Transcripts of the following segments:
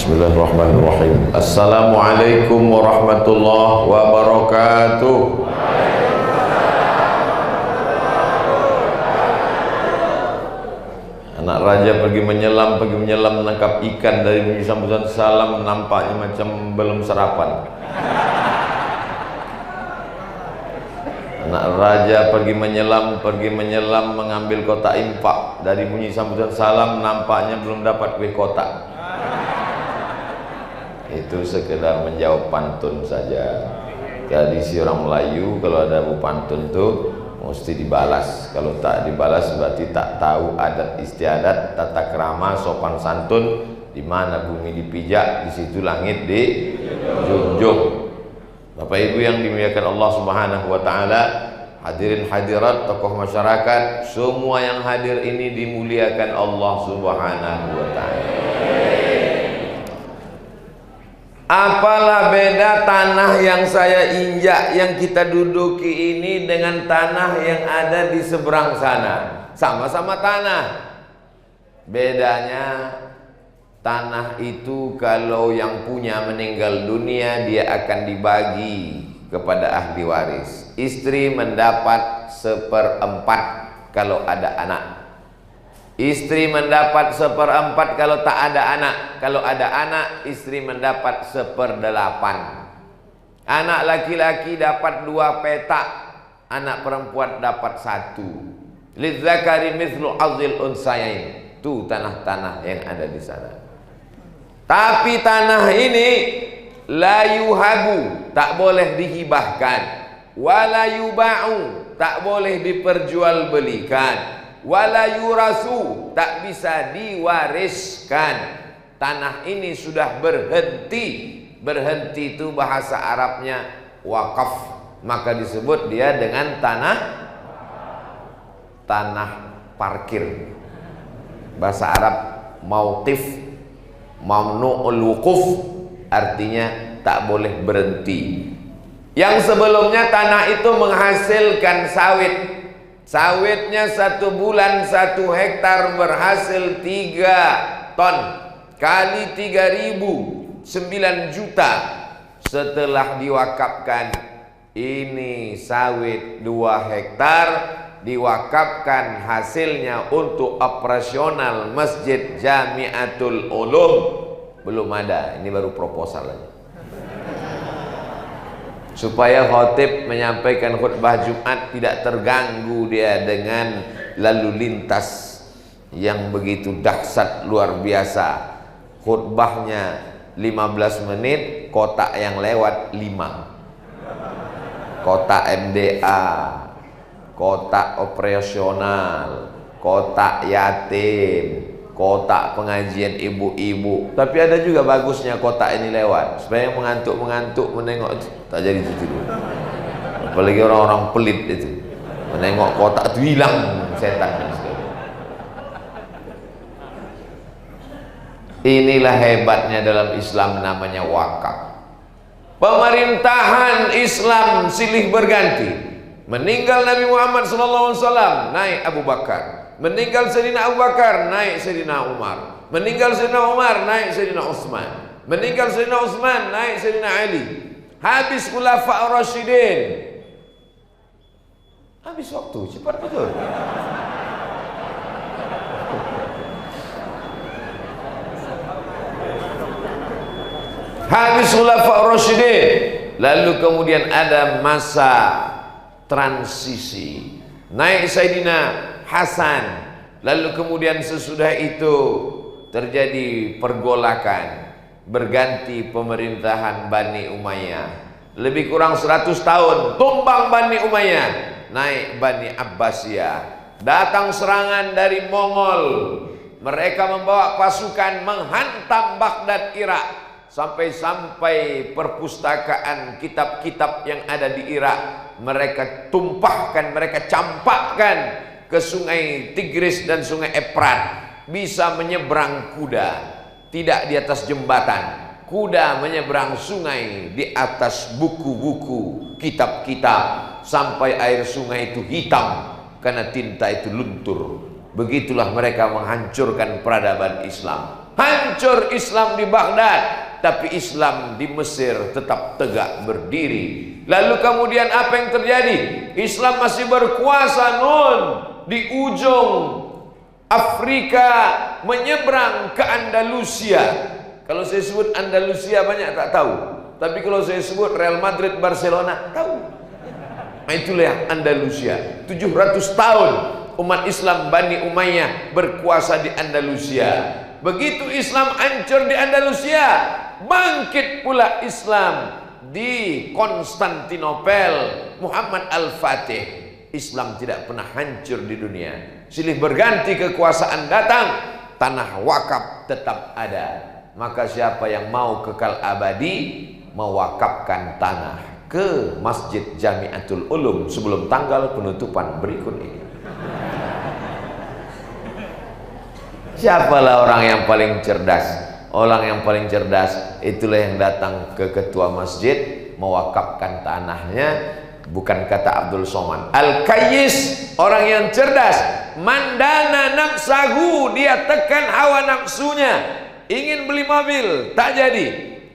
Bismillahirrahmanirrahim. Assalamualaikum warahmatullahi wabarakatuh. Anak raja pergi menyelam menangkap ikan. Dari bunyi sambutan salam nampaknya macam belum sarapan. Anak raja pergi menyelam mengambil kotak infak. Dari bunyi sambutan salam nampaknya belum dapat kue kotak. Itu sekedar menjawab pantun saja. Tradisi orang Melayu kalau ada bu pantun tuh mesti dibalas. Kalau tak dibalas berarti tak tahu adat istiadat, tata krama, sopan santun. Di mana bumi dipijak, di situ langit dijunjung. Bapak Ibu yang dimuliakan Allah Subhanahu wa taala, hadirin hadirat, tokoh masyarakat, semua yang hadir ini dimuliakan Allah Subhanahu wa taala. Apalah beda tanah yang saya injak, yang kita duduki ini dengan tanah yang ada di seberang sana. Sama-sama tanah. Bedanya tanah itu kalau yang punya meninggal dunia, dia akan dibagi kepada ahli waris. Istri mendapat 1/4 kalau ada anak. Istri mendapat 1/4 kalau tak ada anak. Kalau ada anak, istri mendapat 1/8. Anak laki-laki dapat 2 petak, anak perempuan dapat 1. Lidzakari mithlu hadzil unsayain. Itu tanah-tanah yang ada di sana. Tapi tanah ini la yuhabu, tak boleh dihibahkan. Wala yuba'u, tak boleh diperjualbelikan. Wala yurasu, tak bisa diwariskan. Tanah ini sudah berhenti. Berhenti itu bahasa Arabnya wakaf, maka disebut dia dengan tanah parkir. Bahasa Arab mauqif, mamnu'ul wukuf, artinya tak boleh berhenti. Yang sebelumnya tanah itu menghasilkan sawit. Sawitnya 1 bulan 1 hektar berhasil 3 ton kali 3.000, 9 juta. Setelah diwakafkan, ini sawit 2 hektar diwakafkan hasilnya untuk operasional Masjid Jamiatul Ulum. Belum ada, ini baru proposal aja. Supaya khotib menyampaikan khutbah Jumat tidak terganggu dia dengan lalu lintas yang begitu dahsyat luar biasa. Khutbahnya 15 menit, kotak yang lewat 5. Kotak MDA, kotak operasional, kotak yatim, kotak pengajian ibu-ibu. Tapi ada juga bagusnya kotak ini lewat, supaya mengantuk-mengantuk menengok tak jadi itu dulu. Apalagi orang-orang pelit itu, menengok kotak itu hilang setan. Inilah hebatnya dalam Islam, namanya wakaf. Pemerintahan Islam silih berganti. Meninggal Nabi Muhammad SAW, naik Abu Bakar. Meninggal Sayyidina Abu Bakar, naik Sayyidina Umar. Meninggal Sayyidina Umar, naik Sayyidina Utsman. Meninggal Sayyidina Utsman, naik Sayyidina Ali. Habis Khulafa' Ar-Rasyidin. Habis waktu, cepat betul. Habis Khulafa' Ar-Rasyidin. Lalu kemudian ada masa transisi. Naik Sayyidina Hasan. Lalu kemudian sesudah itu terjadi pergolakan, berganti pemerintahan Bani Umayyah. Lebih kurang 100 tahun tumbang Bani Umayyah, naik Bani Abbasiyah. Datang serangan dari Mongol. Mereka membawa pasukan menghantam Baghdad, Irak. Sampai perpustakaan kitab-kitab yang ada di Irak mereka tumpahkan, mereka campakkan ke sungai Tigris dan sungai Efrat. Bisa menyeberang kuda, tidak di atas jembatan. Kuda menyeberang sungai di atas buku-buku, kitab-kitab, sampai air sungai itu hitam karena tinta itu luntur. Begitulah mereka menghancurkan peradaban Islam. Hancur Islam di Baghdad, tapi Islam di Mesir tetap tegak berdiri. Lalu kemudian apa yang terjadi? Islam masih berkuasa di ujung Afrika, menyeberang ke Andalusia. Kalau saya sebut Andalusia banyak tak tahu, tapi kalau saya sebut Real Madrid, Barcelona tahu. Nah, itulah Andalusia. 700 tahun umat Islam Bani Umayyah berkuasa di Andalusia. Begitu Islam hancur di Andalusia, bangkit pula Islam di Konstantinopel, Muhammad Al-Fatih. Islam tidak pernah hancur di dunia. Silih berganti kekuasaan datang, tanah wakaf tetap ada. Maka siapa yang mau kekal abadi, mewakafkan tanah ke Masjid Jamiatul Ulum sebelum tanggal penutupan berikut ini. Siapalah orang yang paling cerdas? Orang yang paling cerdas itulah yang datang ke ketua masjid, mewakafkan tanahnya. Bukan kata Abdul Somad. Al-Kayyis, orang yang cerdas. Mandana nafsahu, dia tekan hawa nafsunya. Ingin beli mobil, tak jadi.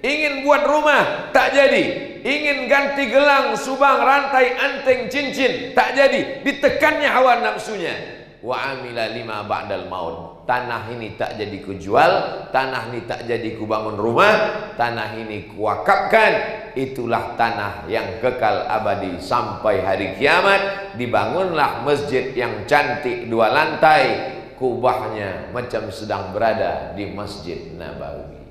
Ingin buat rumah, tak jadi. Ingin ganti gelang, subang, rantai, anteng, cincin, tak jadi. Ditekannya hawa nafsunya. Wa amila lima ba'dal maut. Tanah ini tak jadi kujual, tanah ini tak jadi kubangun rumah, tanah ini kuwakafkan. Itulah tanah yang kekal abadi sampai hari kiamat. Dibangunlah masjid yang cantik 2 lantai, kubahnya macam sedang berada di Masjid Nabawi.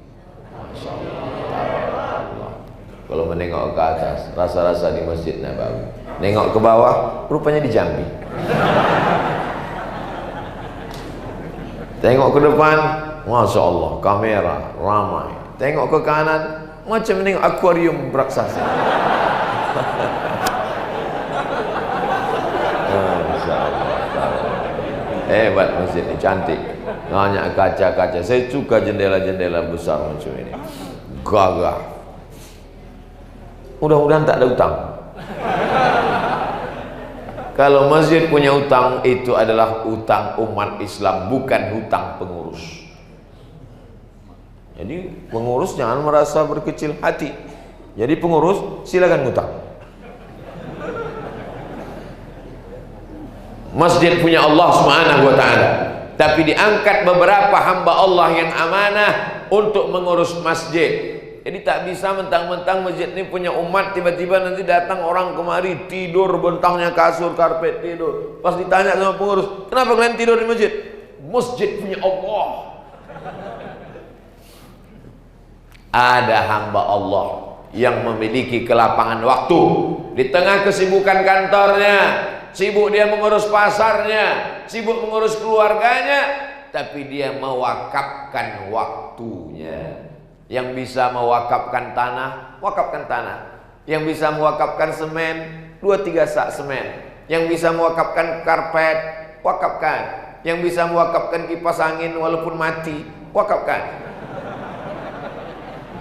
Masya Allah. Kalau menengok ke atas, rasa-rasa di Masjid Nabawi. Nengok ke bawah, rupanya di Jambi. Tengok ke depan, Masya Allah, kamera ramai. Tengok ke kanan, macam menengok akuarium raksasa. Masya Allah. Hebat masjid ini, cantik. Banyak kaca-kaca. Saya suka jendela-jendela besar macam ini. Gagah. Mudah-mudahan tak ada utang. Kalau masjid punya utang, itu adalah utang umat Islam, bukan hutang pengurus. Jadi pengurus jangan merasa berkecil hati. Jadi pengurus silakan utang. Masjid punya Allah Subhanahu wa ta'ala, tapi diangkat beberapa hamba Allah yang amanah untuk mengurus masjid. Jadi tak bisa mentang-mentang masjid ini punya umat, tiba-tiba nanti datang orang kemari tidur bentangnya kasur, karpet, tidur. Pas ditanya sama pengurus, kenapa kalian tidur di masjid? Masjid punya Allah. Ada hamba Allah yang memiliki kelapangan waktu di tengah kesibukan kantornya, sibuk dia mengurus pasarnya, sibuk mengurus keluarganya, tapi dia mewakafkan waktunya. Yang bisa mewakafkan tanah, wakafkan tanah. Yang bisa mewakafkan semen, 2-3 sak semen. Yang bisa mewakafkan karpet, wakafkan. Yang bisa mewakafkan kipas angin walaupun mati, wakafkan.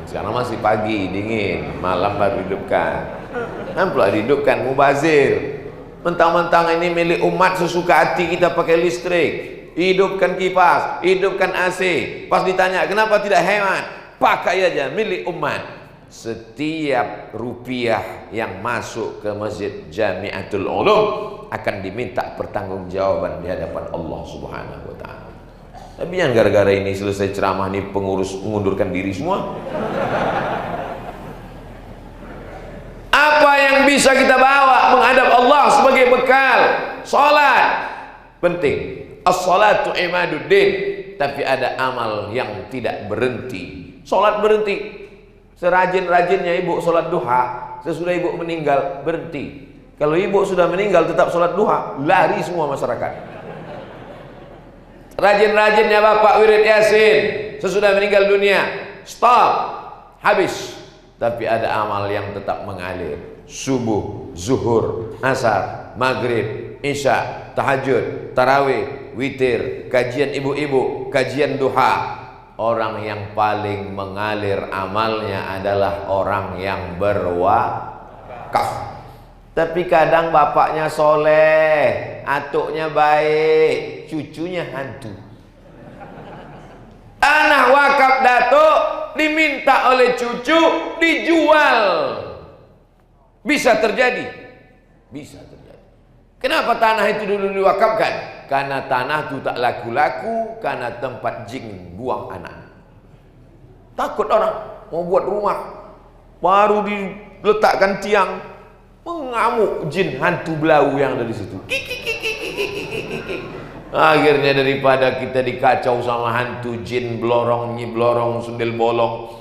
Sekarang masih pagi, dingin, malam baru hidupkan. Nampaklah dihidupkan, mubazir. Mentang-mentang ini milik umat, sesuka hati kita pakai listrik. Hidupkan kipas, hidupkan AC. Pas ditanya, kenapa tidak hemat? Pakai aja, milik umat. Setiap rupiah yang masuk ke Masjid Jamiatul Ulum akan diminta pertanggungjawaban di hadapan Allah Subhanahu wa ta'ala. Tapi yang gara-gara ini selesai ceramah nih pengurus mengundurkan diri semua. Apa yang bisa kita bawa menghadap Allah sebagai bekal? Salat penting. As-salatu imaduddin. Tapi ada amal yang tidak berhenti. Sholat berhenti. Serajin-rajinnya ibu sholat duha, sesudah ibu meninggal berhenti. Kalau ibu sudah meninggal tetap sholat duha, lari semua masyarakat. Rajin-rajinnya bapak wirid yasin, sesudah meninggal dunia, stop, habis. Tapi ada amal yang tetap mengalir. Subuh, zuhur, asar, maghrib, isya, tahajud, tarawih, witir, kajian ibu-ibu, kajian duha. Orang yang paling mengalir amalnya adalah orang yang berwakaf. Tapi kadang bapaknya soleh, atuknya baik, cucunya hantu. Tanah wakaf datuk diminta oleh cucu dijual. Bisa terjadi? Bisa terjadi. Kenapa tanah itu dulu diwakafkan? Karena tanah itu tak laku-laku, karena tempat jin buang anak. Takut orang mau buat rumah, baru diletakkan tiang, mengamuk jin hantu belau yang ada di situ. Akhirnya daripada kita dikacau sama hantu jin blorong, nyi blorong, sundel bolong,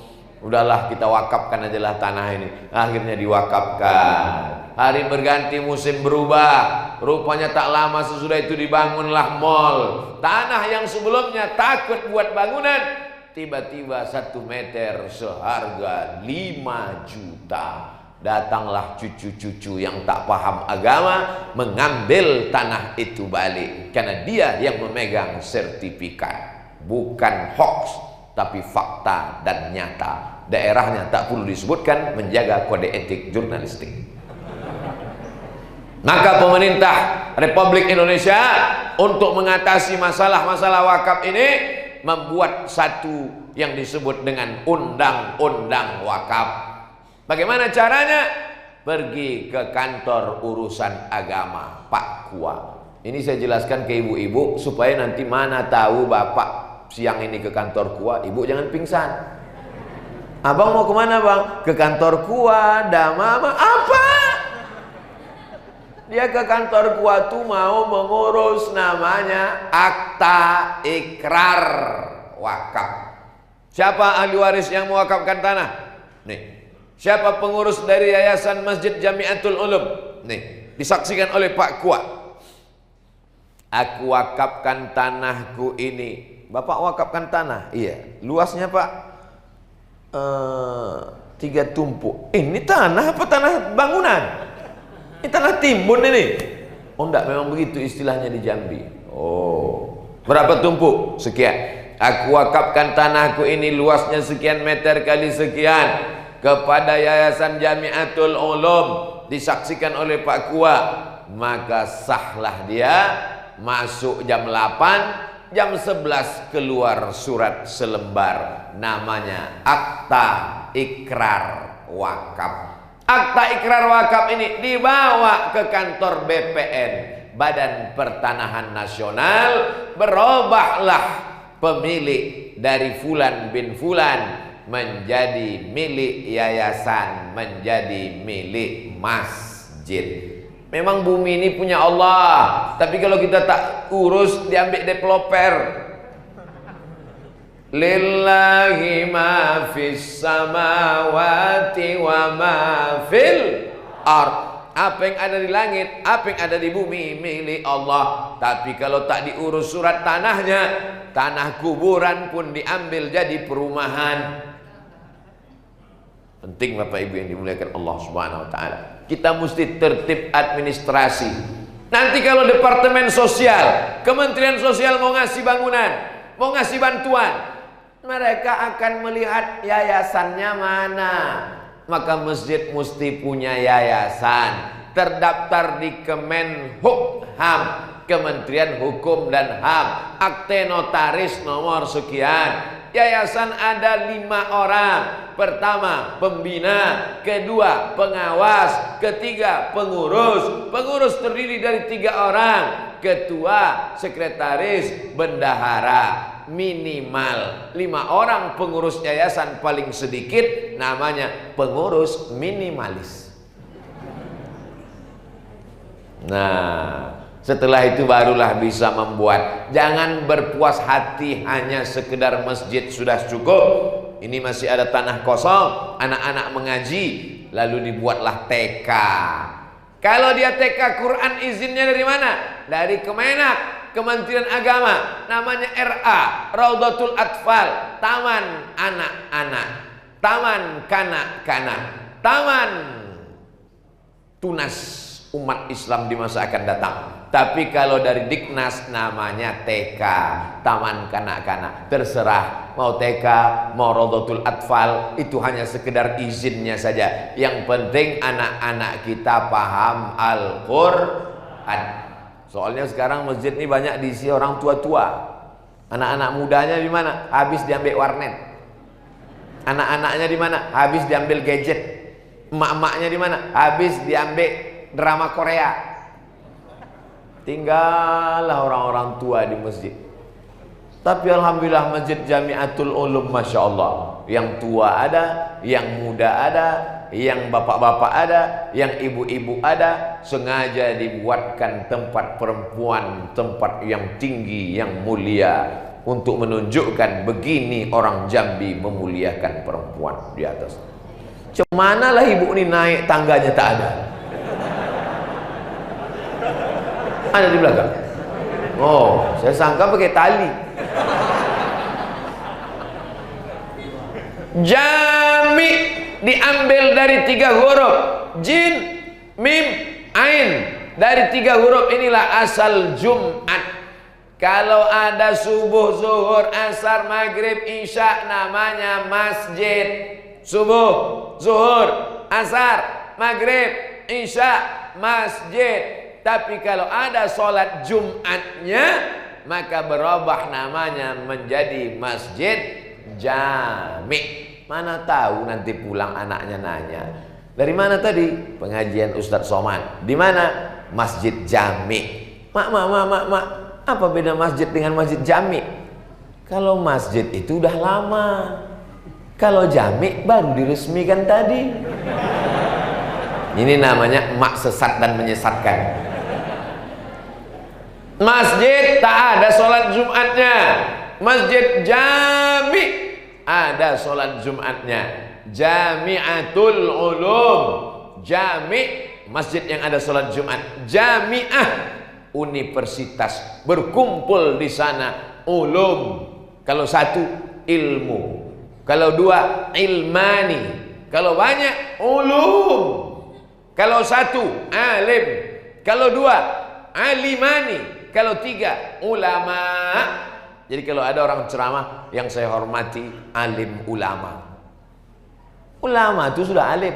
udahlah kita wakafkan aja lah tanah ini. Akhirnya diwakafkan. Hari berganti, musim berubah. Rupanya tak lama sesudah itu dibangunlah mall. Tanah yang sebelumnya takut buat bangunan, tiba-tiba 1 meter seharga 5 juta. Datanglah cucu-cucu yang tak paham agama, mengambil tanah itu balik, karena dia yang memegang sertifikat. Bukan hoax, tapi fakta dan nyata. Daerahnya tak perlu disebutkan, menjaga kode etik jurnalistik. Maka pemerintah Republik Indonesia untuk mengatasi masalah-masalah wakaf ini membuat satu yang disebut dengan Undang-Undang Wakaf. Bagaimana caranya? Pergi ke kantor urusan agama Pak Kua. Ini saya jelaskan ke ibu-ibu supaya nanti mana tahu bapak siang ini ke kantor Kua, ibu jangan pingsan. Abang mau kemana bang? Ke kantor Kua, mama. Apa? Dia ke kantor Kua tuh mau mengurus namanya akta ikrar wakaf. Siapa ahli waris yang mewakafkan tanah? Nih. Siapa pengurus dari Yayasan Masjid Jamiatul Ulum? Nih, disaksikan oleh Pak Kua. Aku wakafkan tanahku ini. Bapak wakafkan tanah? Iya. Luasnya Pak? 3 tumpuk. Ini tanah apa tanah bangunan? Ini tanah timbun ini. Oh enggak, memang begitu istilahnya di Jambi. Oh, berapa tumpuk? Sekian. Aku wakafkan tanahku ini luasnya sekian meter kali sekian kepada Yayasan Jamiatul Ulum, disaksikan oleh Pak Kua. Maka sahlah dia. Masuk jam 8, jam 11 keluar surat selembar, namanya akta ikrar wakaf. Akta ikrar wakaf ini dibawa ke kantor BPN, Badan Pertanahan Nasional. Berubahlah pemilik dari Fulan bin Fulan menjadi milik yayasan, menjadi milik masjid. Memang bumi ini punya Allah, tapi kalau kita tak urus diambil developer. Lillahi ma fis samawati wa ma fil ard. Apa yang ada di langit, apa yang ada di bumi milik Allah. Tapi kalau tak diurus surat tanahnya, tanah kuburan pun diambil jadi perumahan. Penting Bapak Ibu yang dimuliakan Allah Subhanahu wa taala. Kita mesti tertib administrasi. Nanti kalau Departemen Sosial, Kementerian Sosial mau ngasih bangunan, mau ngasih bantuan, mereka akan melihat yayasannya mana. Maka masjid mesti punya yayasan, terdaftar di Kemenhukam, Kementerian Hukum dan HAM, akte notaris nomor sekian. Yayasan ada 5 orang. Pertama pembina, kedua pengawas, ketiga pengurus. Pengurus terdiri dari 3 orang, ketua, sekretaris, bendahara. Minimal 5 orang pengurus yayasan, paling sedikit namanya pengurus minimalis. Nah, setelah itu barulah bisa membuat. Jangan berpuas hati hanya sekedar masjid sudah cukup. Ini masih ada tanah kosong, anak-anak mengaji, lalu dibuatlah TK. Kalau dia TK, Quran izinnya dari mana? Dari Kemenak, Kementerian Agama, namanya RA, Raudatul Atfal, Taman Anak-anak, Taman Kanak-kanak, Taman Tunas umat Islam di masa akan datang. Tapi kalau dari Diknas namanya TK, Taman Kanak-kanak. Terserah mau TK, mau Raudatul Atfal, itu hanya sekedar izinnya saja. Yang penting anak-anak kita paham Al-Quran. Soalnya sekarang masjid ini banyak diisi orang tua-tua. Anak-anak mudanya di mana? Habis diambil warnet. Anak-anaknya di mana? Habis diambil gadget. Emak-emaknya di mana? Habis diambil drama Korea. Tinggallah orang-orang tua di masjid. Tapi alhamdulillah Masjid Jamiatul Ulum, masya Allah, yang tua ada, yang muda ada, yang bapak-bapak ada, yang ibu-ibu ada. Sengaja dibuatkan tempat perempuan, tempat yang tinggi, yang mulia, untuk menunjukkan begini orang Jambi memuliakan perempuan di atas. Cemanalah ibu ini naik tangganya tak ada. Ada di belakang. Oh, saya sangka pakai tali. Jami diambil dari 3 huruf, jin, mim, ain. Dari 3 huruf inilah asal Jumat. Kalau ada subuh, zuhur, asar, maghrib, isya, namanya masjid. Subuh, zuhur, asar, maghrib, isya, masjid. Tapi kalau ada sholat Jumatnya, maka berubah namanya menjadi masjid jami. Mana tahu nanti pulang anaknya nanya, dari mana tadi? Pengajian Ustadz Somad. Di mana? Masjid Jami. Mak, apa beda masjid dengan masjid jami? Kalau masjid itu udah lama, kalau jami baru diresmikan tadi. Ini namanya mak sesat dan menyesatkan. Masjid tak ada sholat Jumatnya. Masjid Jami ada sholat Jumatnya. Jamiatul Ulum, Jami, masjid yang ada sholat Jumat. Jamiah, universitas, berkumpul di sana. Ulum, kalau satu ilmu, kalau dua ilmani, kalau banyak ulum. Kalau satu alim, kalau dua alimani, kalau 3 ulama. Jadi kalau ada orang ceramah yang saya hormati, alim ulama. Ulama itu sudah alim.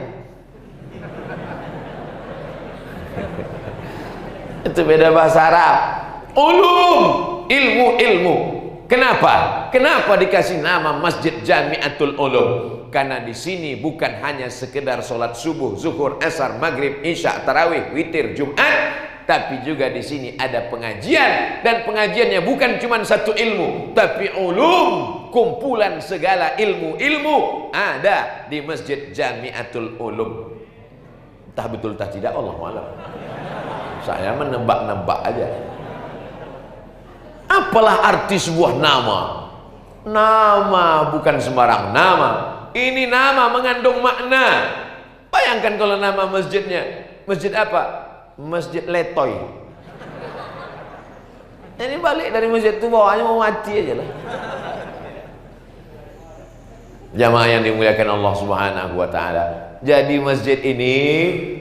Itu beda bahasa Arab. Ulum, ilmu. Kenapa? Kenapa dikasih nama Masjid Jamiatul Ulum? Karena di sini bukan hanya sekedar sholat subuh, zuhur, asar, maghrib, isya, tarawih, witir, Jumat, tapi juga di sini ada pengajian, dan pengajiannya bukan cuma satu ilmu, tapi ulum, kumpulan segala ilmu ada di Masjid Jamiatul Ulum. Entah betul entah tidak, Allah a'lam. Saya menebak-nebak aja. Apalah arti sebuah nama? Nama bukan sembarang nama. Ini nama mengandung makna. Bayangkan kalau nama masjidnya, masjid apa? Masjid Letoy. Ini balik dari masjid itu bawahnya mau mati aja lah. Jamaah yang dimuliakan Allah Subhanahu wa taala. Jadi masjid ini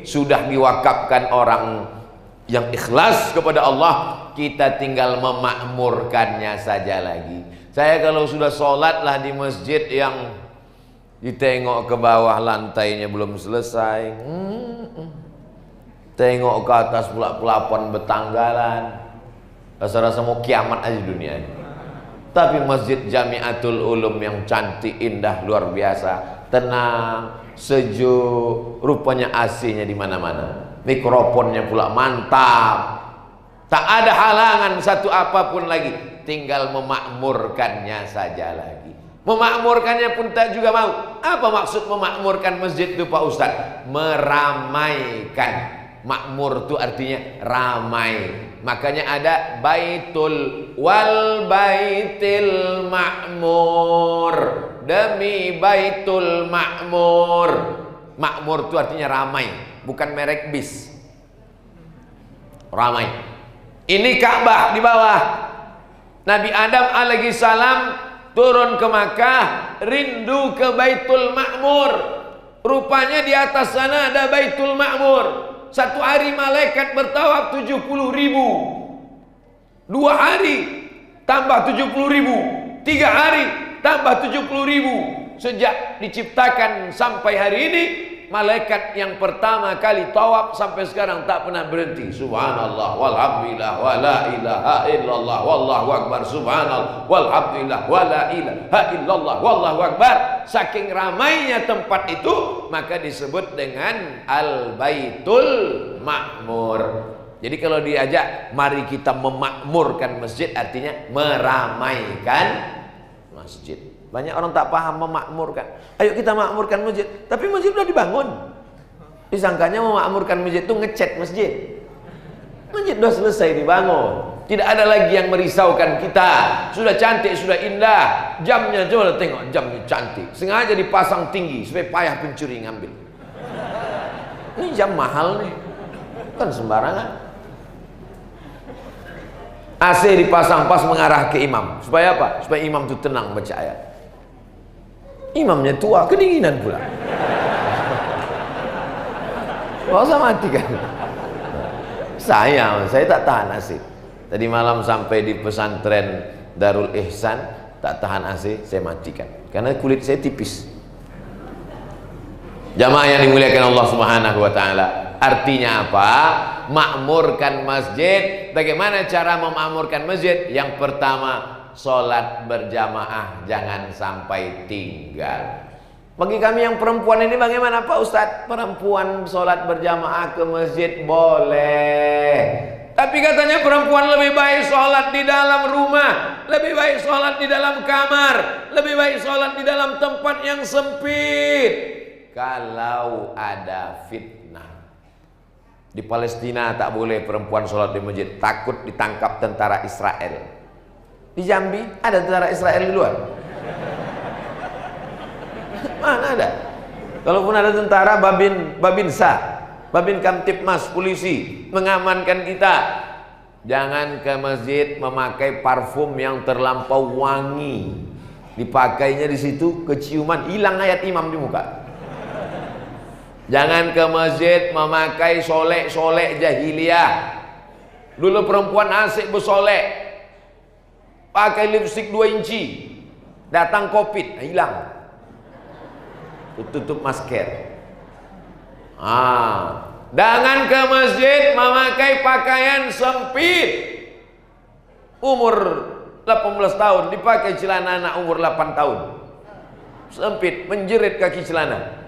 sudah diwakafkan orang yang ikhlas kepada Allah, kita tinggal memakmurkannya saja lagi. Saya kalau sudah sholat lah di masjid yang ditengok ke bawah lantainya belum selesai, tengok ke atas pula pelapon betanggalan, rasa-rasa mau kiamat aja dunia ini. Tapi Masjid Jamiatul Ulum yang cantik, indah, luar biasa, tenang, sejuk, rupanya AC-nya di mana-mana, mikrofonnya pula mantap, tak ada halangan satu apapun lagi, tinggal memakmurkannya saja lagi. Memakmurkannya pun tak juga mau. Apa maksud memakmurkan masjid itu Pak Ustaz? Meramaikan. Makmur itu artinya ramai. Makanya ada baitul wal baitil makmur. Demi baitul makmur. Makmur itu artinya ramai, bukan merek bis. Ramai. Ini Ka'bah di bawah. Nabi Adam alaihi salam turun ke Makkah, rindu ke Baitul Ma'mur. Rupanya di atas sana ada Baitul Ma'mur. Satu hari malaikat bertawaf 70.000. 2 hari tambah 70.000. 3 hari tambah 70.000. Sejak diciptakan sampai hari ini malaikat yang pertama kali tawaf sampai sekarang tak pernah berhenti. Subhanallah walhamdulillah wala ilaha illallah wallahu akbar. Subhanallah walhamdulillah wala ilaha illallah wallahu akbar. Saking ramainya tempat itu, maka disebut dengan Al-Baitul Ma'mur. Jadi kalau diajak mari kita memakmurkan masjid, artinya meramaikan masjid. Banyak orang tak paham memakmurkan. Ayo kita makmurkan masjid, tapi masjid sudah dibangun. Disangkanya memakmurkan masjid itu ngecat masjid. Masjid sudah selesai dibangun. Tidak ada lagi yang merisaukan kita. Sudah cantik, sudah indah. Jamnya coba tengok, jamnya cantik. Sengaja dipasang tinggi supaya payah pencuri ngambil. Ini jam mahal nih, kan sembarangan. AC dipasang pas mengarah ke imam. Supaya apa? Supaya imam itu tenang baca ayat. Imamnya tua, kedinginan pula. Gak usah mati kan. Saya tak tahan AC. Tadi malam sampai di pesantren Darul Ihsan, tak tahan AC, saya matikan. Karena kulit saya tipis. Jamaah yang dimuliakan Allah Subhanahu wa taala. Artinya apa? Makmurkan masjid. Bagaimana cara memakmurkan masjid? Yang pertama, sholat berjamaah, jangan sampai tinggal. Bagi kami yang perempuan ini bagaimana Pak Ustadz? Perempuan sholat berjamaah ke masjid boleh, tapi katanya perempuan lebih baik sholat di dalam rumah, lebih baik sholat di dalam kamar, lebih baik sholat di dalam tempat yang sempit. Kalau ada fitnah di Palestina, tak boleh perempuan sholat di masjid, takut ditangkap tentara Israel. Di Jambi ada tentara Israel di luar? Mana ada? Kalaupun ada tentara, Babinsa, Babin Kamtipmas, polisi mengamankan kita. Jangan ke masjid memakai parfum yang terlampau wangi. Dipakainya di situ keciuman, hilang ayat imam di muka. Jangan ke masjid memakai solek-solek jahiliyah. Dulu perempuan asik bersolek, pakai lipstik 2 inci, datang COVID, hilang. Tutup masker. Jangan ke masjid memakai pakaian sempit. Umur 18 tahun dipakai celana anak umur 8 tahun. Sempit, menjerit kaki celana.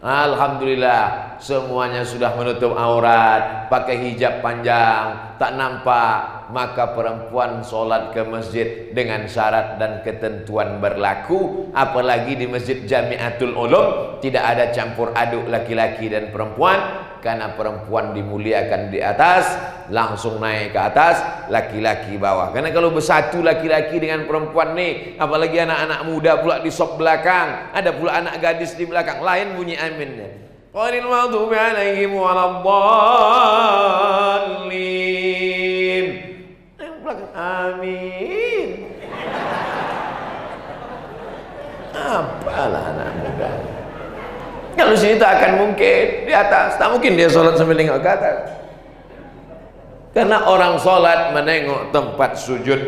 Alhamdulillah, semuanya sudah menutup aurat, pakai hijab panjang, tak nampak. Maka perempuan sholat ke masjid dengan syarat dan ketentuan berlaku. Apalagi di Masjid Jamiatul Ulum tidak ada campur aduk laki-laki dan perempuan, karena perempuan dimuliakan di atas, langsung naik ke atas, laki-laki bawah. Karena kalau bersatu laki-laki dengan perempuan nih, apalagi anak-anak muda pula di sop belakang, ada pula anak gadis di belakang, lain bunyi aminnya. Ghairil maghdubi alaihim waladdallin. Amin. Apalah anak muda. Kalau sini tak akan mungkin di atas, tak mungkin dia sholat sambil nengok ke atas. Karena orang sholat menengok tempat sujud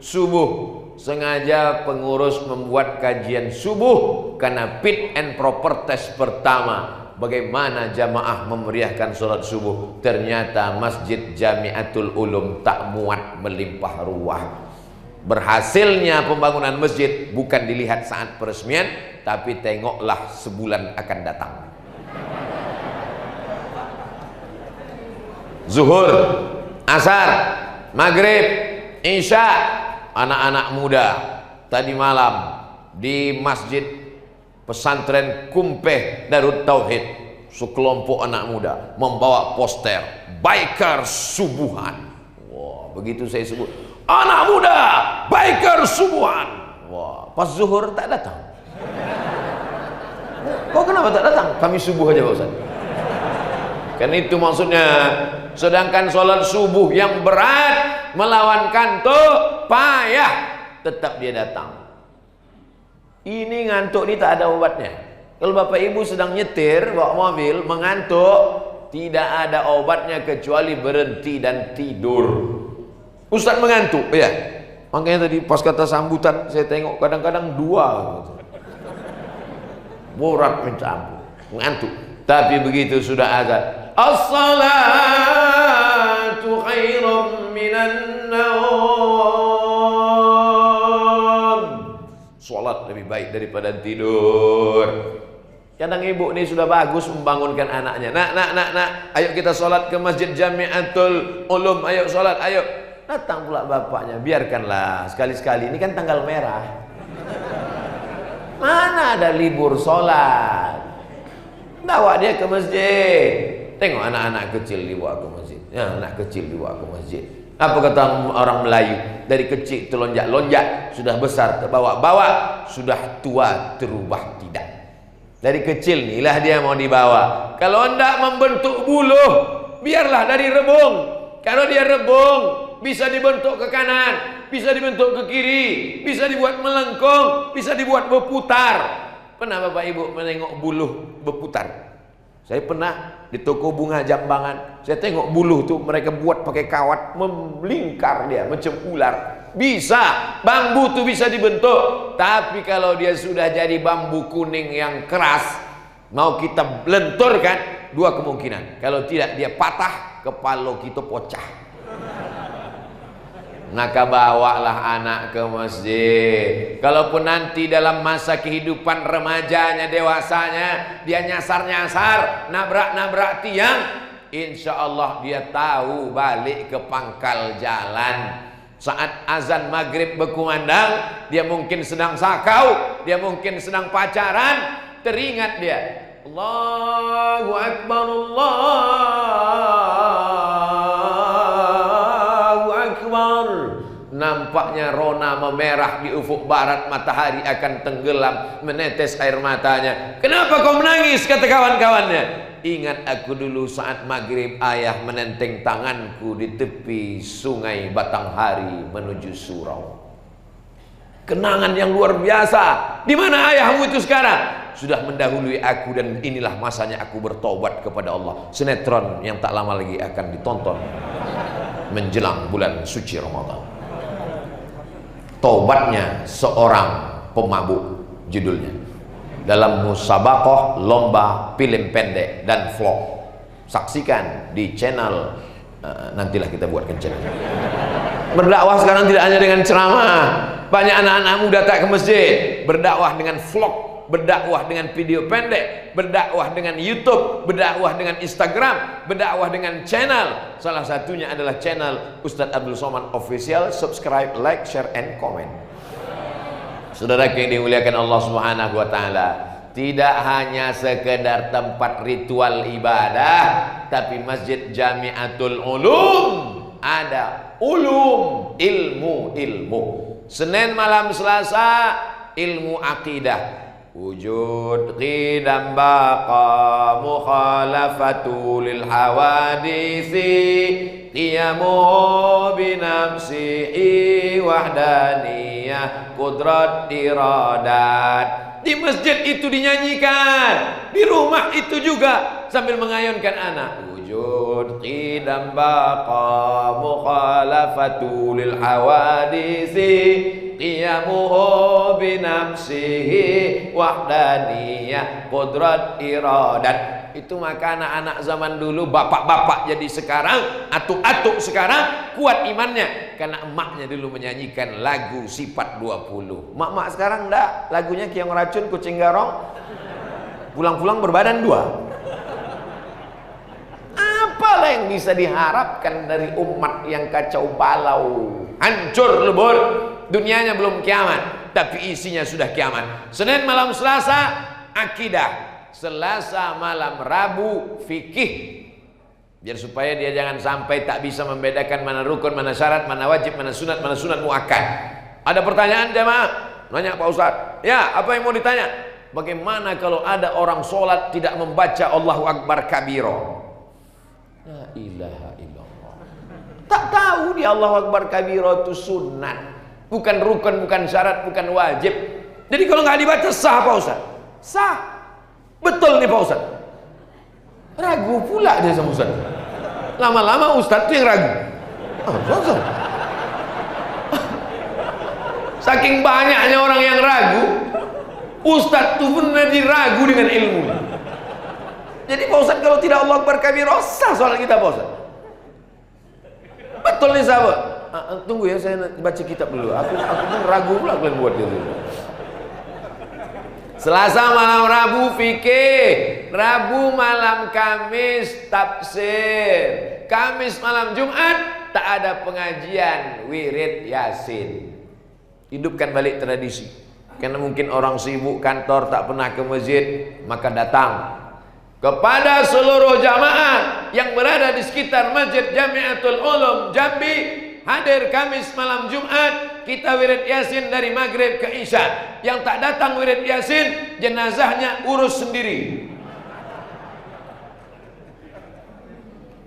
subuh. Sengaja pengurus membuat kajian subuh karena fit and proper test pertama. Bagaimana jamaah memeriahkan sholat subuh? Ternyata Masjid Jamiatul Ulum tak muat melimpah ruah. Berhasilnya pembangunan masjid bukan dilihat saat peresmian, tapi tengoklah sebulan akan datang. Zuhur, asar, maghrib, isya, anak-anak muda tadi malam di masjid pesantren Kumpeh Darut Tauhid, sekelompok anak muda membawa poster biker subuhan. Wah, begitu saya sebut anak muda biker subuhan, wah, pas zuhur tak datang. Kok kenapa tak datang? Kami subuh aja Pak Ustaz. Kan itu maksudnya. Sedangkan sholat subuh yang berat melawan kantuk payah, tetap dia datang. Ini ngantuk ini tak ada obatnya. Kalau bapak ibu sedang nyetir bawa mobil mengantuk, tidak ada obatnya kecuali berhenti dan tidur. Ustaz mengantuk, ya. Makanya tadi pas kata sambutan saya tengok kadang-kadang 2 gitu. Borat minta ampun. ngantuk. Tapi begitu sudah azan, as-salatu khairum minan naum, sholat lebih baik daripada tidur. Kadang ibu ini sudah bagus membangunkan anaknya. Nak, ayo kita sholat ke Masjid Jamiatul Ulum, ayo sholat, ayo. Datang pula bapaknya, biarkanlah sekali-sekali, ini kan tanggal merah. Mana ada libur sholat. Bawa dia ke masjid. Tengok anak-anak kecil dibawa ke masjid. Ya, anak kecil dibawa ke masjid. Apa kata orang Melayu? Dari kecil terlonjak-lonjak, sudah besar terbawa-bawa, sudah tua terubah tidak. Dari kecil inilah dia mau dibawa. Kalau hendak membentuk buluh, biarlah dari rebung. Kalau dia rebung, bisa dibentuk ke kanan, bisa dibentuk ke kiri, bisa dibuat melengkung, bisa dibuat berputar. Pernah Bapak Ibu menengok buluh berputar? Saya pernah di toko bunga Jambangan, saya tengok buluh tuh mereka buat pakai kawat, melingkar dia macam ular. Bisa, bambu tuh bisa dibentuk. Tapi kalau dia sudah jadi bambu kuning yang keras, mau kita lenturkan, dua kemungkinan. Kalau tidak dia patah, kepala kita pecah. Maka bawalah anak ke masjid. Kalaupun nanti dalam masa kehidupan remajanya, dewasanya, dia nyasar-nyasar, nabrak-nabrak tiang, insya Allah dia tahu balik ke pangkal jalan. Saat azan maghrib berkumandang, dia mungkin sedang sakau, dia mungkin sedang pacaran, teringat dia, Allahu Akbar, Allahu Akbar. Nampaknya rona memerah di ufuk barat, matahari akan tenggelam, menetes air matanya. Kenapa kau menangis? Kata kawan-kawannya. Ingat aku dulu saat maghrib ayah menenteng tanganku di tepi sungai Batanghari menuju surau. Kenangan yang luar biasa. Di mana ayahmu itu sekarang? Sudah mendahului aku dan inilah masanya aku bertobat kepada Allah. Sinetron yang tak lama lagi akan ditonton menjelang bulan suci Ramadan. Tobatnya seorang pemabuk judulnya. Dalam musabaqah lomba film pendek dan vlog. Saksikan di channel, nantilah kita buatkan channel. Berdakwah sekarang tidak hanya dengan ceramah. Banyak anak-anak muda tak ke masjid, berdakwah dengan vlog, berdakwah dengan video pendek, berdakwah dengan YouTube, berdakwah dengan Instagram, berdakwah dengan channel. Salah satunya adalah channel Ustadz Abdul Somad Official. Subscribe, like, share, and comment. Saudara yang dimuliakan Allah Subhanahu wa taala, tidak hanya sekedar tempat ritual ibadah, tapi Masjid Jamiatul Ulum ada ulum, ilmu. Senin malam Selasa ilmu akidah. Wujud qidam baqa mukhalafatu lil hawadisi qiyamu binafsihi wahdaniyah qudrat iradat. Di masjid itu dinyanyikan, di rumah itu juga sambil mengayunkan anak. Wujud qidam baqa mukhalafatu lil hawadisi qiyamuhu binafsihi wahdaniyah qudrat iradat. Itu maka anak-anak zaman dulu, bapak-bapak jadi sekarang, atuk-atuk sekarang kuat imannya karena emaknya dulu menyanyikan lagu sifat 20. Mak-mak sekarang enggak, lagunya Kiong Racun, Kucing Garong, pulang-pulang berbadan dua. Apalah yang bisa diharapkan dari umat yang kacau balau, hancur lebur, dunianya belum kiamat tapi isinya sudah kiamat. Senin malam Selasa akidah, Selasa malam Rabu fikih, biar supaya dia jangan sampai tak bisa membedakan mana rukun, mana syarat, mana wajib, mana sunat muakkad. Ada pertanyaan jemaah? Nanya Pak Ustadz. Ya, apa yang mau ditanya? Bagaimana kalau ada orang sholat tidak membaca Allahu Akbar kabiro? La ilaha illallah. Tak tahu dia Allahu Akbar kabiro itu sunat, bukan rukun, bukan syarat, bukan wajib. Jadi kalau nggak dibaca sah Pak Ustadz? Sah. Betul nih Pak Ustadz. Ragu pula dia sama Ustadz. Lama-lama Ustadz itu yang ragu. Ustadz. Saking banyaknya orang yang ragu, Ustadz itu benar diragu dengan ilmu. Jadi Pak Ustadz kalau tidak Allah Akbar kabirah sah sholat kita Pak Ustadz. Betul nih sahabat. Tunggu ya, saya baca kitab dulu. Aku pun ragu pula kalian buat itu. Selasa malam Rabu fikih, Rabu malam Kamis tafsir, Kamis malam Jumat tak ada pengajian wirid Yasin. Hidupkan balik tradisi. Karena mungkin orang sibuk kantor tak pernah ke masjid, maka datang kepada seluruh jamaah yang berada di sekitar Masjid Jamiatul Ulum Jambi, hadir Kamis malam Jumat, kita wirid Yasin dari maghrib ke Isya. Yang tak datang wirid Yasin, jenazahnya urus sendiri.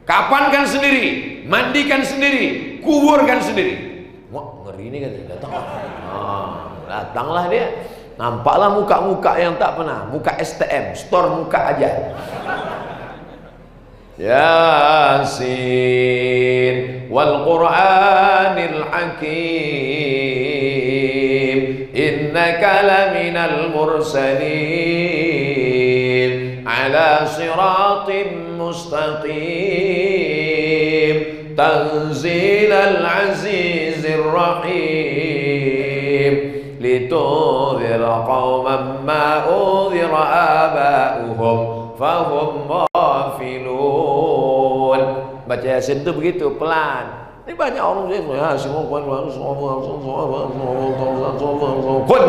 Kapankan sendiri, mandikan sendiri, kuburkan sendiri. Wah, ngeri ini kan, datang. Datanglah dia. Nampaklah muka-muka yang tak pernah, muka STM, store muka aja. Yasin wal Qur'anil Hakim, innaka laminal mursalin ala siratim mustaqim, tanzilal azizir rahim, litunzira qauman ma unzira aba'uhum fahum ghafilun. Baca Yasin itu begitu pelan. Ini banyak orang ya semua kun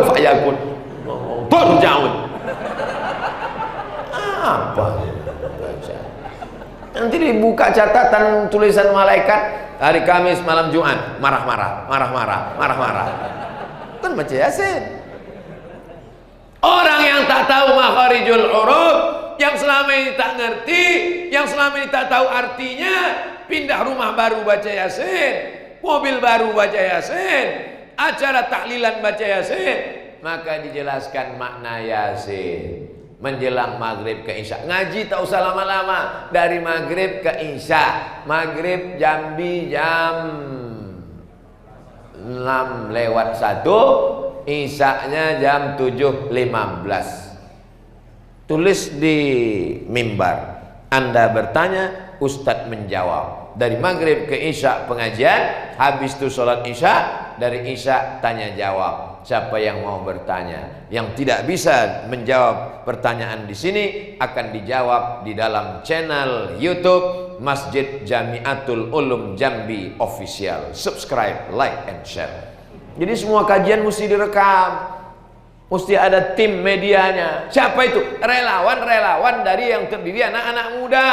fayakun turjaun. Apa baca? Nanti dibuka catatan tulisan malaikat hari Kamis malam Jumat marah-marah. Kan baca Yasin. Orang yang tak tahu makharijul huruf, yang selama ini tak ngerti, yang selama ini tak tahu artinya, pindah rumah baru baca Yasin, mobil baru baca Yasin, acara tahlilan baca Yasin, maka dijelaskan makna Yasin. Menjelang maghrib ke Isya, ngaji tak usah lama-lama, dari maghrib ke Isya. Maghrib Jambi jam 6:01, Isyanya jam 7:15. Tulis di mimbar, Anda bertanya, Ustadz menjawab. Dari maghrib ke Isya pengajian, habis itu sholat Isya, dari Isya tanya jawab. Siapa yang mau bertanya, yang tidak bisa menjawab pertanyaan di sini akan dijawab di dalam channel YouTube Masjid Jamiatul Ulum Jambi Official. Subscribe, like, and share. Jadi semua kajian mesti direkam, mesti ada tim medianya. Siapa itu? Relawan-relawan dari yang terdiri anak-anak muda.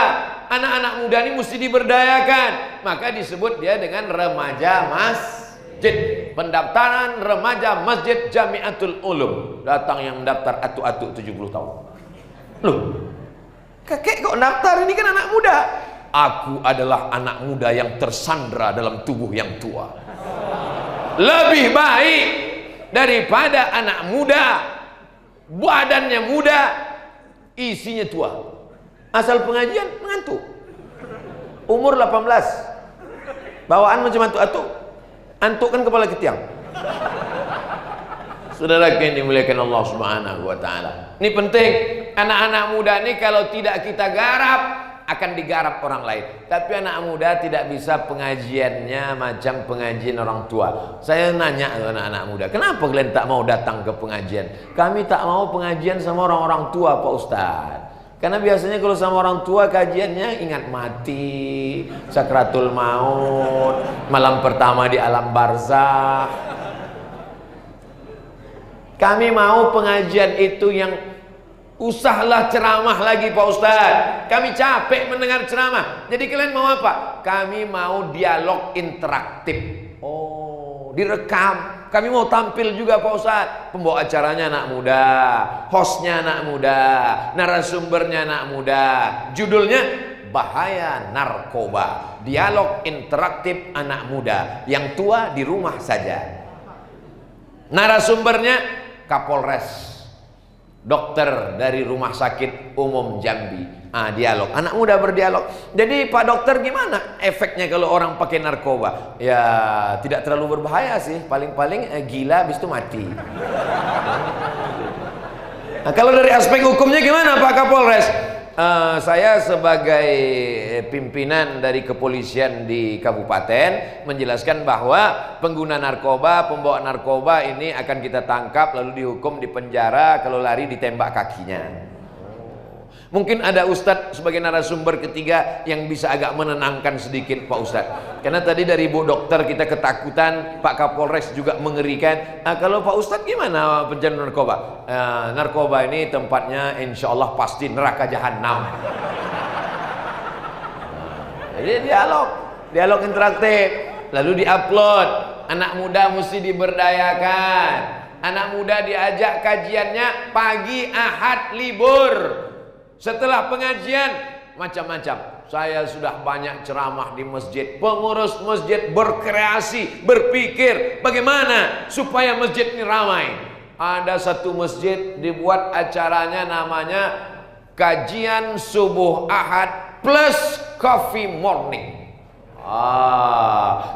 Anak-anak muda ini mesti diberdayakan. Maka disebut dia dengan remaja masjid. Pendaftaran remaja Masjid Jamiatul Ulum. Datang yang mendaftar atu-atu 70 tahun. Loh, kakek kok daftar, ini kan anak muda. Aku adalah anak muda yang tersandra dalam tubuh yang tua. Lebih baik daripada anak muda, badannya muda, isinya tua. Asal pengajian mengantuk. Umur 18, bawaan macam atu-atu, antuk kan kepala ketiang. Saudara yang dimuliakan Allah Subhanahu wa taala. Ini penting, anak-anak muda ini kalau tidak kita garap akan digarap orang lain. Tapi anak muda tidak bisa pengajiannya macam pengajian orang tua. Saya nanya ke anak-anak muda, kenapa kalian tak mau datang ke pengajian? Kami tak mau pengajian sama orang-orang tua Pak Ustadz. Karena biasanya kalau sama orang tua kajiannya ingat mati, sakratul maut, malam pertama di alam barzakh. Kami mau pengajian itu yang usahlah ceramah lagi Pak Ustadz. Kami capek mendengar ceramah. Jadi kalian mau apa? Kami mau dialog interaktif. Oh, direkam. Kami mau tampil juga Pak Ustadz. Pembawa acaranya anak muda, hostnya anak muda, narasumbernya anak muda. Judulnya Bahaya Narkoba. Dialog interaktif anak muda. Yang tua di rumah saja. Narasumbernya Kapolres, dokter dari Rumah Sakit Umum Jambi. Dialog, anak muda berdialog. Jadi Pak Dokter, gimana efeknya kalau orang pakai narkoba? Ya tidak terlalu berbahaya sih, paling-paling gila habis itu mati. Nah, kalau dari aspek hukumnya gimana Pak Kapolres? Saya sebagai pimpinan dari kepolisian di kabupaten menjelaskan bahwa pengguna narkoba, pembawa narkoba ini akan kita tangkap lalu dihukum di penjara, kalau lari ditembak kakinya. Mungkin ada Ustadz sebagai narasumber ketiga yang bisa agak menenangkan sedikit Pak Ustadz. Karena tadi dari Bu Dokter kita ketakutan, Pak Kapolres juga mengerikan. Kalau Pak Ustadz gimana pencandu narkoba? Narkoba ini tempatnya insya Allah pasti neraka jahanam. Jadi dialog interaktif, lalu diupload. Anak muda mesti diberdayakan. Anak muda diajak kajiannya pagi Ahad libur. Setelah pengajian macam-macam. Saya sudah banyak ceramah di masjid. Pengurus masjid berkreasi, berpikir bagaimana supaya masjid ini ramai. Ada satu masjid dibuat acaranya namanya kajian subuh Ahad plus coffee morning.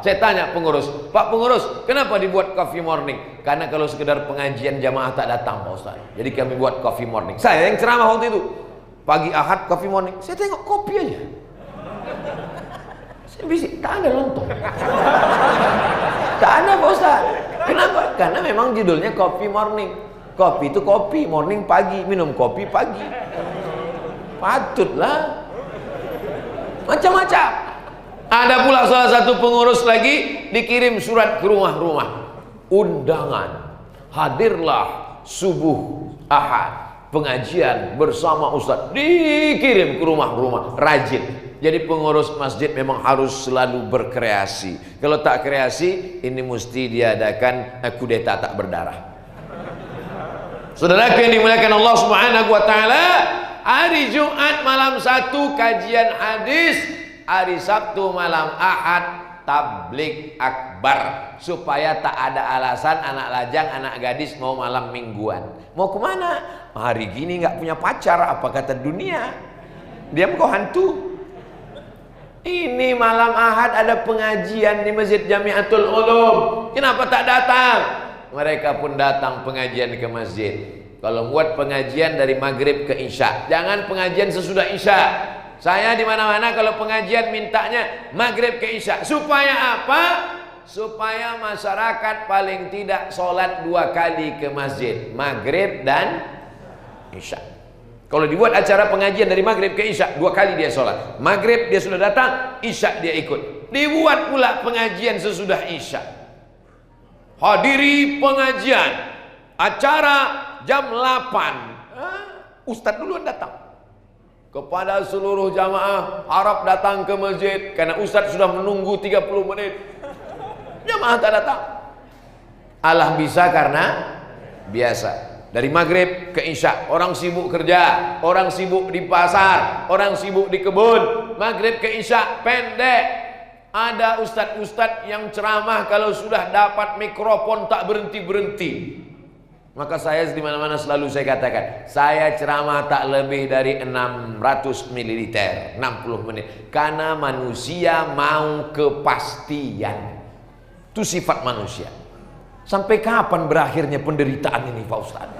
Saya tanya pengurus, Pak pengurus, kenapa dibuat coffee morning? Karena kalau sekedar pengajian jamaah tak datang Pak Ustaz. Jadi kami buat coffee morning. Saya yang ceramah waktu itu. Pagi Ahad coffee morning. Saya tengok kopi aja. Saya bisik, tak ada lontong. Tak ada Pak Ustaz. Kenapa? Karena memang judulnya coffee morning. Kopi itu kopi, morning pagi, minum kopi pagi. Patutlah. Macam-macam. Ada pula salah satu pengurus lagi dikirim surat ke rumah-rumah. Undangan. Hadirlah subuh Ahad. Pengajian bersama Ustadz, dikirim ke rumah-rumah, rajin. Jadi pengurus masjid memang harus selalu berkreasi. Kalau tak kreasi, ini mesti diadakan kudeta tak berdarah. Saudara yang dimuliakan Allah Subhanahu wa taala, hari Jumat malam 1 kajian hadis, hari Sabtu malam Ahad tablik akbar, supaya tak ada alasan anak lajang, anak gadis mau malam mingguan. Mau kemana? Hari gini nggak punya pacar, apa kata dunia? Diam kau hantu. Ini malam Ahad ada pengajian di Masjid Jamiatul Ulum. Kenapa tak datang? Mereka pun datang pengajian ke masjid. Kalau buat pengajian dari maghrib ke isya, jangan pengajian sesudah isya. Saya di mana-mana kalau pengajian mintanya maghrib ke isya. Supaya apa? Supaya masyarakat paling tidak sholat 2 kali ke masjid, maghrib dan isya. Kalau dibuat acara pengajian dari maghrib ke isya, 2 kali dia sholat. Maghrib dia sudah datang, isya dia ikut. Dibuat pula pengajian sesudah isya. Hadiri pengajian, acara jam 8. Ustadz duluan datang. Kepada seluruh jamaah harap datang ke masjid, karena Ustadz sudah menunggu 30 menit. Jamaah tak datang. Allah bisa karena biasa. Dari maghrib ke isya, orang sibuk kerja, orang sibuk di pasar, orang sibuk di kebun. Maghrib ke isya pendek. Ada ustadz-ustadz yang ceramah kalau sudah dapat mikrofon tak berhenti-berhenti. Maka saya di mana-mana selalu saya katakan, saya ceramah tak lebih dari 600 ml, 60 menit. Karena manusia mau kepastian. Itu sifat manusia. Sampai kapan berakhirnya penderitaan ini Pak Ustadz?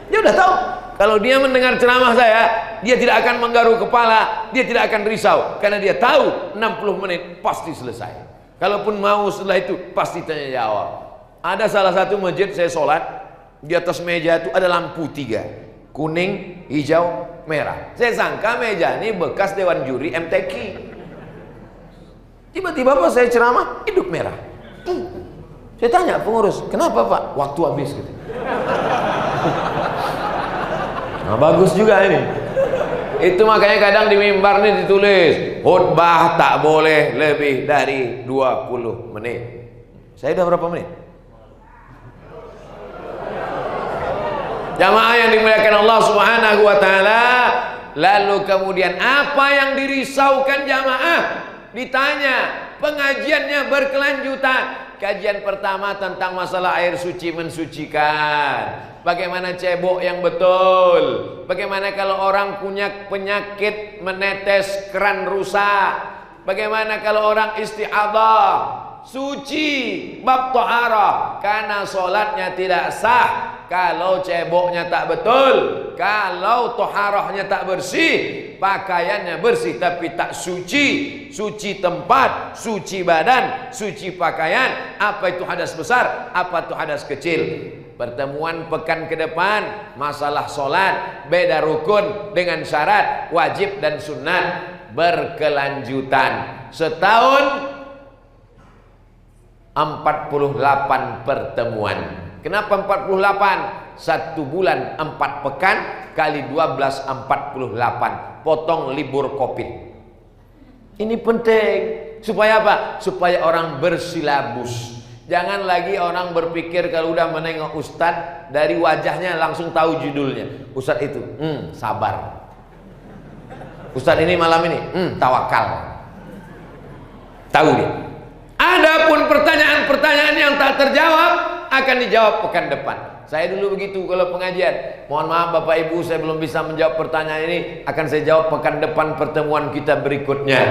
Dia udah tahu. Kalau dia mendengar ceramah saya, dia tidak akan menggaruk kepala, dia tidak akan risau. Karena dia tahu 60 menit pasti selesai. Kalaupun mau setelah itu, pasti tanya jawab. Ada salah satu masjid saya sholat, di atas meja itu ada lampu 3. Kuning, hijau, merah. Saya sangka meja ini bekas Dewan Juri MTQ. Tiba-tiba pas saya ceramah, hidup merah. Saya tanya pengurus, kenapa Pak? Waktu habis gitu. Nah, bagus juga ini. Itu makanya kadang di mimbar ini ditulis, khutbah tak boleh lebih dari 20 menit. Saya udah berapa menit? Jamaah yang dimuliakan Allah Subhanahu wa taala, lalu kemudian apa yang dirisaukan jamaah? Ditanya, pengajiannya berkelanjutan. Kajian pertama tentang masalah air suci mensucikan. Bagaimana cebok yang betul. Bagaimana kalau orang punya penyakit menetes keran rusak. Bagaimana kalau orang isti'adhah. Suci, bab taharah. Karena sholatnya tidak sah kalau ceboknya tak betul, kalau toharohnya tak bersih, pakaiannya bersih tapi tak suci, suci tempat, suci badan, suci pakaian, apa itu hadas besar, apa itu hadas kecil. Pertemuan pekan ke depan masalah solat, beda rukun dengan syarat, wajib dan sunat, berkelanjutan. Setahun 48 pertemuan. Kenapa 48? 1 bulan 4 pekan kali 12 48. Potong libur Covid. Ini penting. Supaya apa? Supaya orang bersilabus. Jangan lagi orang berpikir kalau udah menengok ustadz dari wajahnya langsung tahu judulnya. Ustadz itu, sabar. Ustadz ini malam ini, tawakal. Tahu dia. Adapun pertanyaan-pertanyaan yang tak terjawab akan dijawab pekan depan. Saya dulu begitu kalau pengajian. Mohon maaf Bapak Ibu, saya belum bisa menjawab pertanyaan ini. Akan saya jawab pekan depan pertemuan kita berikutnya.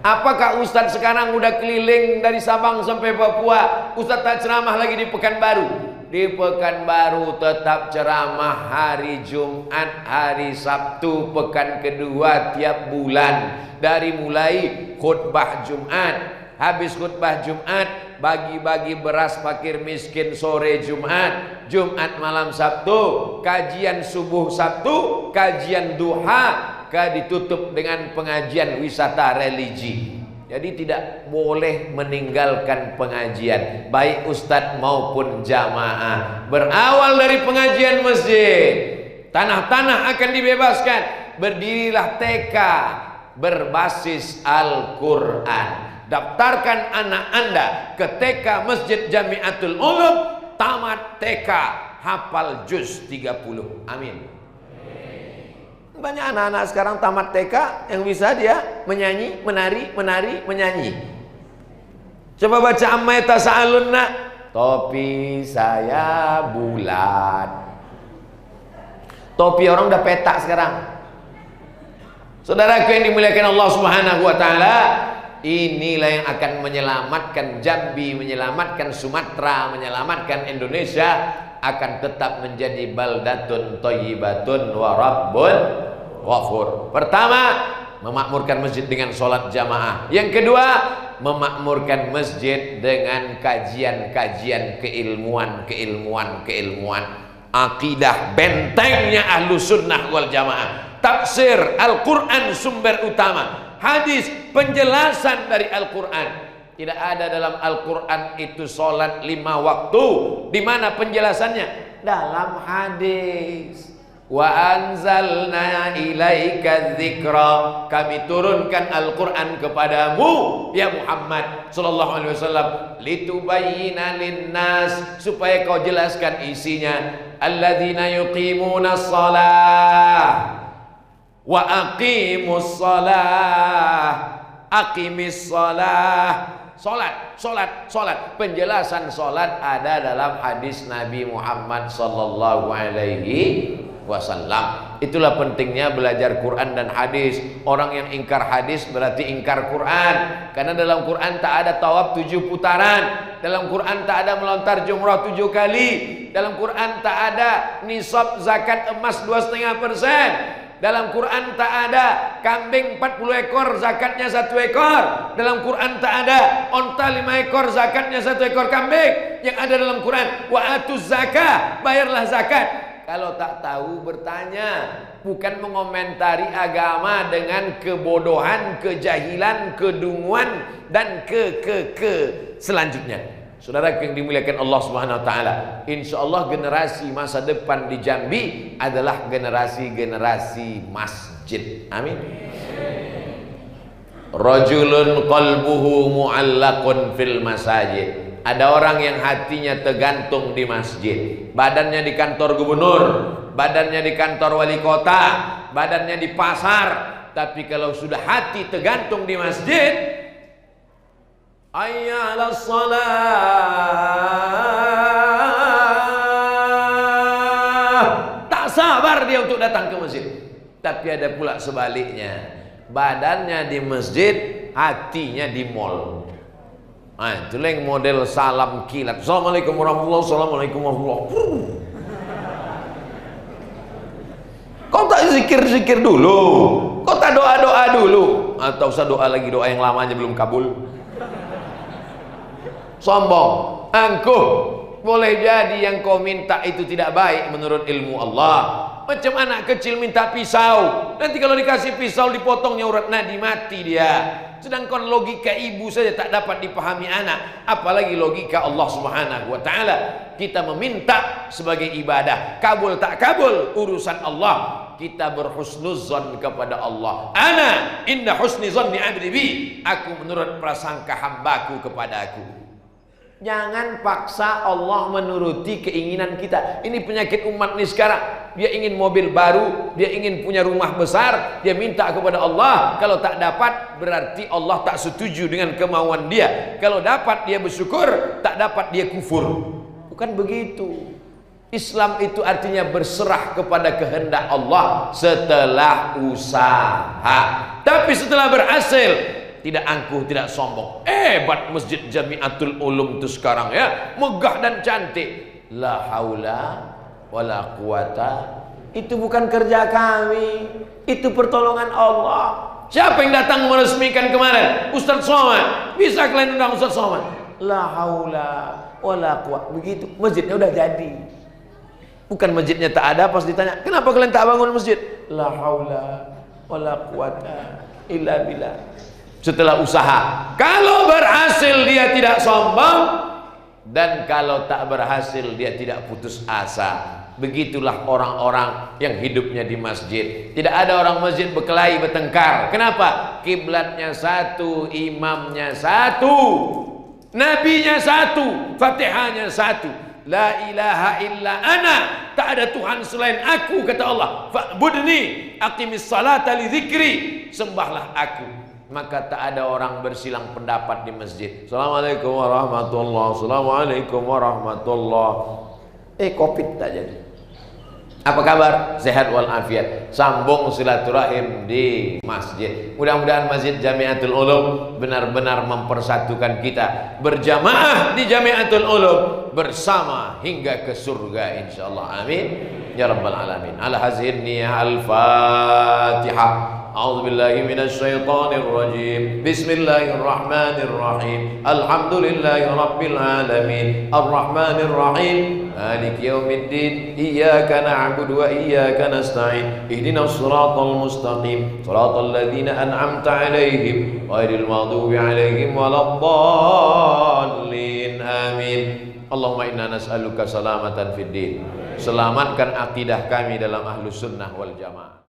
Apakah Ustadz sekarang udah keliling dari Sabang sampai Papua? Ustadz tak ceramah lagi di Pekanbaru. Di Pekanbaru tetap ceramah hari Jumat, hari Sabtu, pekan kedua tiap bulan. Dari mulai khutbah Jumat, habis khutbah Jumat, bagi-bagi beras fakir miskin sore Jumat, Jumat malam Sabtu, kajian subuh Sabtu, kajian duha, ditutup dengan pengajian wisata religi. Jadi tidak boleh meninggalkan pengajian, baik ustadz maupun jamaah. Berawal dari pengajian masjid, tanah-tanah akan dibebaskan. Berdirilah TK berbasis Al-Quran. Daftarkan anak Anda ke TK Masjid Jamiatul Ulum, tamat TK, hafal juz 30. Amin. Banyak anak-anak sekarang tamat TK yang bisa dia menyanyi, menari, menyanyi. Coba baca amma yatasaalunna, topi saya bulat. Topi orang udah petak sekarang. Saudaraku yang dimuliakan Allah Subhanahu wa taala, inilah yang akan menyelamatkan Jambi, menyelamatkan Sumatera, menyelamatkan Indonesia, akan tetap menjadi baldatun thayyibatun wa rabbun ghafur. Pertama, memakmurkan masjid dengan sholat jamaah. Yang kedua, memakmurkan masjid dengan kajian-kajian keilmuan. Akidah, bentengnya ahlu sunnah wal jamaah. Tafsir Al-Quran sumber utama, hadis penjelasan dari Al-Quran. Tidak ada dalam Al-Quran itu sholat 5 waktu. Di mana penjelasannya? Dalam hadis. Wa anzalna ilaika dzikra, kami turunkan Al-Quran kepadamu ya Muhammad sallallahu alaihi wasallam, litubayyina linnas, supaya kau jelaskan isinya. Alladzina yuqimunas shalah wa aqimus shalah, aqimis shalah. Solat. Penjelasan solat ada dalam hadis Nabi Muhammad sallallahu alaihi wasallam. Itulah pentingnya belajar Quran dan hadis. Orang yang ingkar hadis berarti ingkar Quran. Karena dalam Quran tak ada tawaf 7 putaran. Dalam Quran tak ada melontar jumrah 7 kali. Dalam Quran tak ada nisab zakat emas 2,5%. Dalam Quran tak ada kambing 40 ekor zakatnya 1 ekor. Dalam Quran tak ada onta 5 ekor zakatnya 1 ekor kambing. Yang ada dalam Quran, wa atuz zakah, bayarlah zakat. Kalau tak tahu bertanya, bukan mengomentari agama dengan kebodohan, kejahilan, kedunguan dan selanjutnya. Saudara yang dimuliakan Allah Subhanahu wa taala, insyaallah generasi masa depan di Jambi adalah generasi masjid. Amin. Rajulun qalbuhu mu'allaqun fil masajid. Ada orang yang hatinya tergantung di masjid. Badannya di kantor gubernur, badannya di kantor wali kota, badannya di pasar, tapi kalau sudah hati tergantung di masjid, hayya 'alas shalah, tak sabar dia untuk datang ke masjid. Tapi ada pula sebaliknya, badannya di masjid, hatinya di mall. Nah, itu yang model salam kilat. Assalamualaikum warahmatullahi wabarakatuh. Assalamualaikum warahmatullahi wabarakatuh. zikir-zikir dulu. Kok tak doa-doa dulu? Atau usah doa lagi, doa yang lamanya belum kabul. Sombong, angkuh. Boleh jadi yang kau minta itu tidak baik menurut ilmu Allah. Macam anak kecil minta pisau, nanti kalau dikasih pisau dipotongnya urat nadi, mati dia. Sedangkan logika ibu saja tak dapat dipahami anak, apalagi logika Allah Subhanahu wa taala. Kita meminta sebagai ibadah, kabul tak kabul urusan Allah. Kita berhusnuzon kepada Allah. Ana inna husni zanni abdi bi. Aku menurut prasangka hambaku kepada aku. Jangan paksa Allah menuruti keinginan kita. Ini penyakit umat ini sekarang. Dia ingin mobil baru, dia ingin punya rumah besar, dia minta kepada Allah. Kalau tak dapat, berarti Allah tak setuju dengan kemauan dia. Kalau dapat, dia bersyukur. Tak dapat, dia kufur. Bukan begitu. Islam itu artinya berserah kepada kehendak Allah setelah usaha. Tapi setelah berhasil, tidak angkuh, tidak sombong. Hebat Masjid Jamiatul Ulum itu sekarang ya, megah dan cantik. La haula wala quwata. Itu bukan kerja kami, itu pertolongan Allah. Siapa yang datang meresmikan kemarin? Ustaz Somad. Bisa kalian undang Ustaz Somad? La haula wala quwata. Begitu, masjidnya udah jadi. Bukan masjidnya tak ada, pas ditanya, kenapa kalian tak bangun masjid? La haula wala quwata illa billah. Setelah usaha. Kalau berhasil dia tidak sombong, dan kalau tak berhasil dia tidak putus asa. Begitulah orang-orang yang hidupnya di masjid. Tidak ada orang masjid berkelahi bertengkar. Kenapa? Kiblatnya satu, imamnya satu, nabinya satu, fatihahnya satu. La ilaha illa ana, tak ada Tuhan selain aku, kata Allah. Fa'budni aqimis salata li dzikri, sembahlah aku. Maka tak ada orang bersilang pendapat di masjid. Assalamualaikum warahmatullahi, assalamualaikum warahmatullahi. Covid tak jadi. Apa kabar? Sehat walafiat. Sambung silaturahim di masjid. Mudah-mudahan Masjid Jamiatul Ulum benar-benar mempersatukan kita berjamaah di Jamiatul Ulum bersama hingga ke surga insyaallah. Amin ya rabbal alamin. Ala hazin niyah al-Fatihah. A'udzu billahi minasy syaithanir rajim. Bismillahirrahmanirrahim. Alhamdulillahi rabbil alamin. Arrahmanir rahim. Maliki yaumiddin. Iyyaka na'budu wa iyyaka nasta'in. Ihdinas siratal mustaqim. Siratal ladzina an'amta 'alaihim ghairil maghdubi 'alaihim waladdallin. Amin. Allahumma inna nas'aluka salamatan fid din. Selamatkan akidah kami dalam Ahlus Sunnah wal Jamaah.